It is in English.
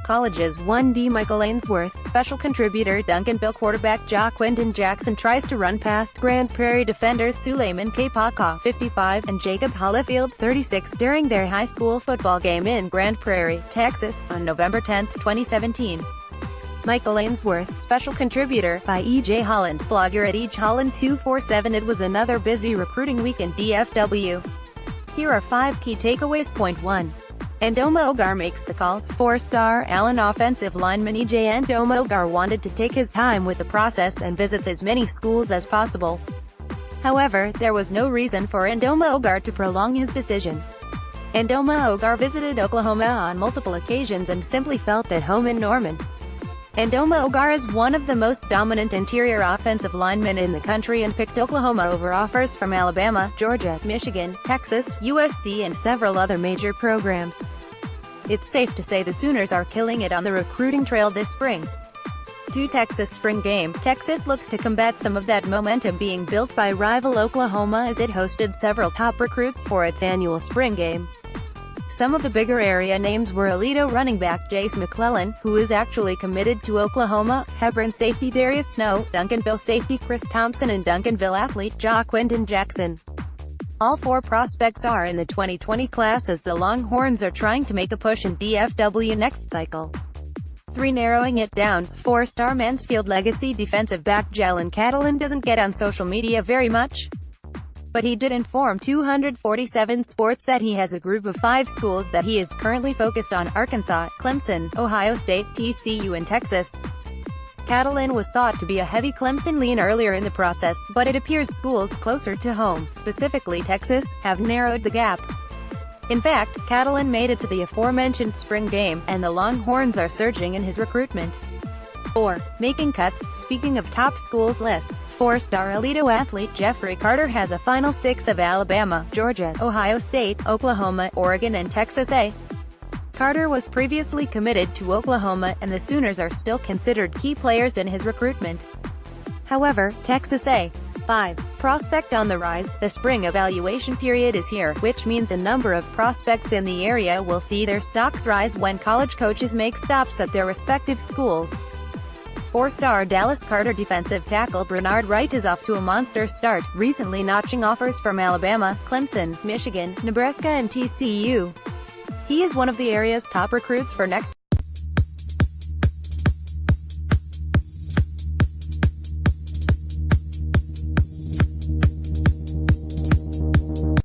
colleges. 1D Michael Ainsworth, special contributor Duncanville quarterback Jaquindon Jackson tries to run past Grand Prairie defenders Sulaiman Kpaka, 55, and Jacob Hollifield, 36, during their high school football game in Grand Prairie, Texas, on November 10, 2017. Michael Ainsworth, special contributor, by EJ Holland, blogger at EJ Holland 247. It was another busy recruiting week in DFW. Here are 5 key takeaways. Point 1. Ndoma-Ogar makes the call. 4-star Allen offensive lineman EJ Ndoma-Ogar wanted to take his time with the process and visits as many schools as possible. However, there was no reason for Ndoma-Ogar to prolong his decision. Ndoma-Ogar visited Oklahoma on multiple occasions and simply felt at home in Norman. Ndoma-Ogar is one of the most dominant interior offensive linemen in the country and picked Oklahoma over offers from Alabama, Georgia, Michigan, Texas, USC and several other major programs. It's safe to say the Sooners are killing it on the recruiting trail this spring. To Texas spring game, Texas looked to combat some of that momentum being built by rival Oklahoma as it hosted several top recruits for its annual spring game. Some of the bigger area names were Aledo running back Jace McClellan, who is actually committed to Oklahoma, Hebron safety Darius Snow, Duncanville safety Chris Thompson and Duncanville athlete Jaquindon Jackson. All 4 prospects are in the 2020 class as the Longhorns are trying to make a push in DFW next cycle. 3. Narrowing it down, 4-star Mansfield legacy defensive back Jalen Catalan doesn't get on social media very much, but he did inform 247 Sports that he has a group of 5 schools that he is currently focused on: Arkansas, Clemson, Ohio State, TCU and Texas. Catalan was thought to be a heavy Clemson lean earlier in the process, but it appears schools closer to home, specifically Texas, have narrowed the gap. In fact, Catalan made it to the aforementioned spring game, and the Longhorns are surging in his recruitment. 4. Making cuts. Speaking of top schools lists, 4-star Aledo athlete Jeffrey Carter has a final 6 of Alabama, Georgia, Ohio State, Oklahoma, Oregon and Texas A. Carter was previously committed to Oklahoma, and the Sooners are still considered key players in his recruitment. However, Texas A. 5. Prospect on the rise. The spring evaluation period is here, which means a number of prospects in the area will see their stocks rise when college coaches make stops at their respective schools. 4-star Dallas Carter defensive tackle Bernard Wright is off to a monster start, recently notching offers from Alabama, Clemson, Michigan, Nebraska and TCU. He is one of the area's top recruits for next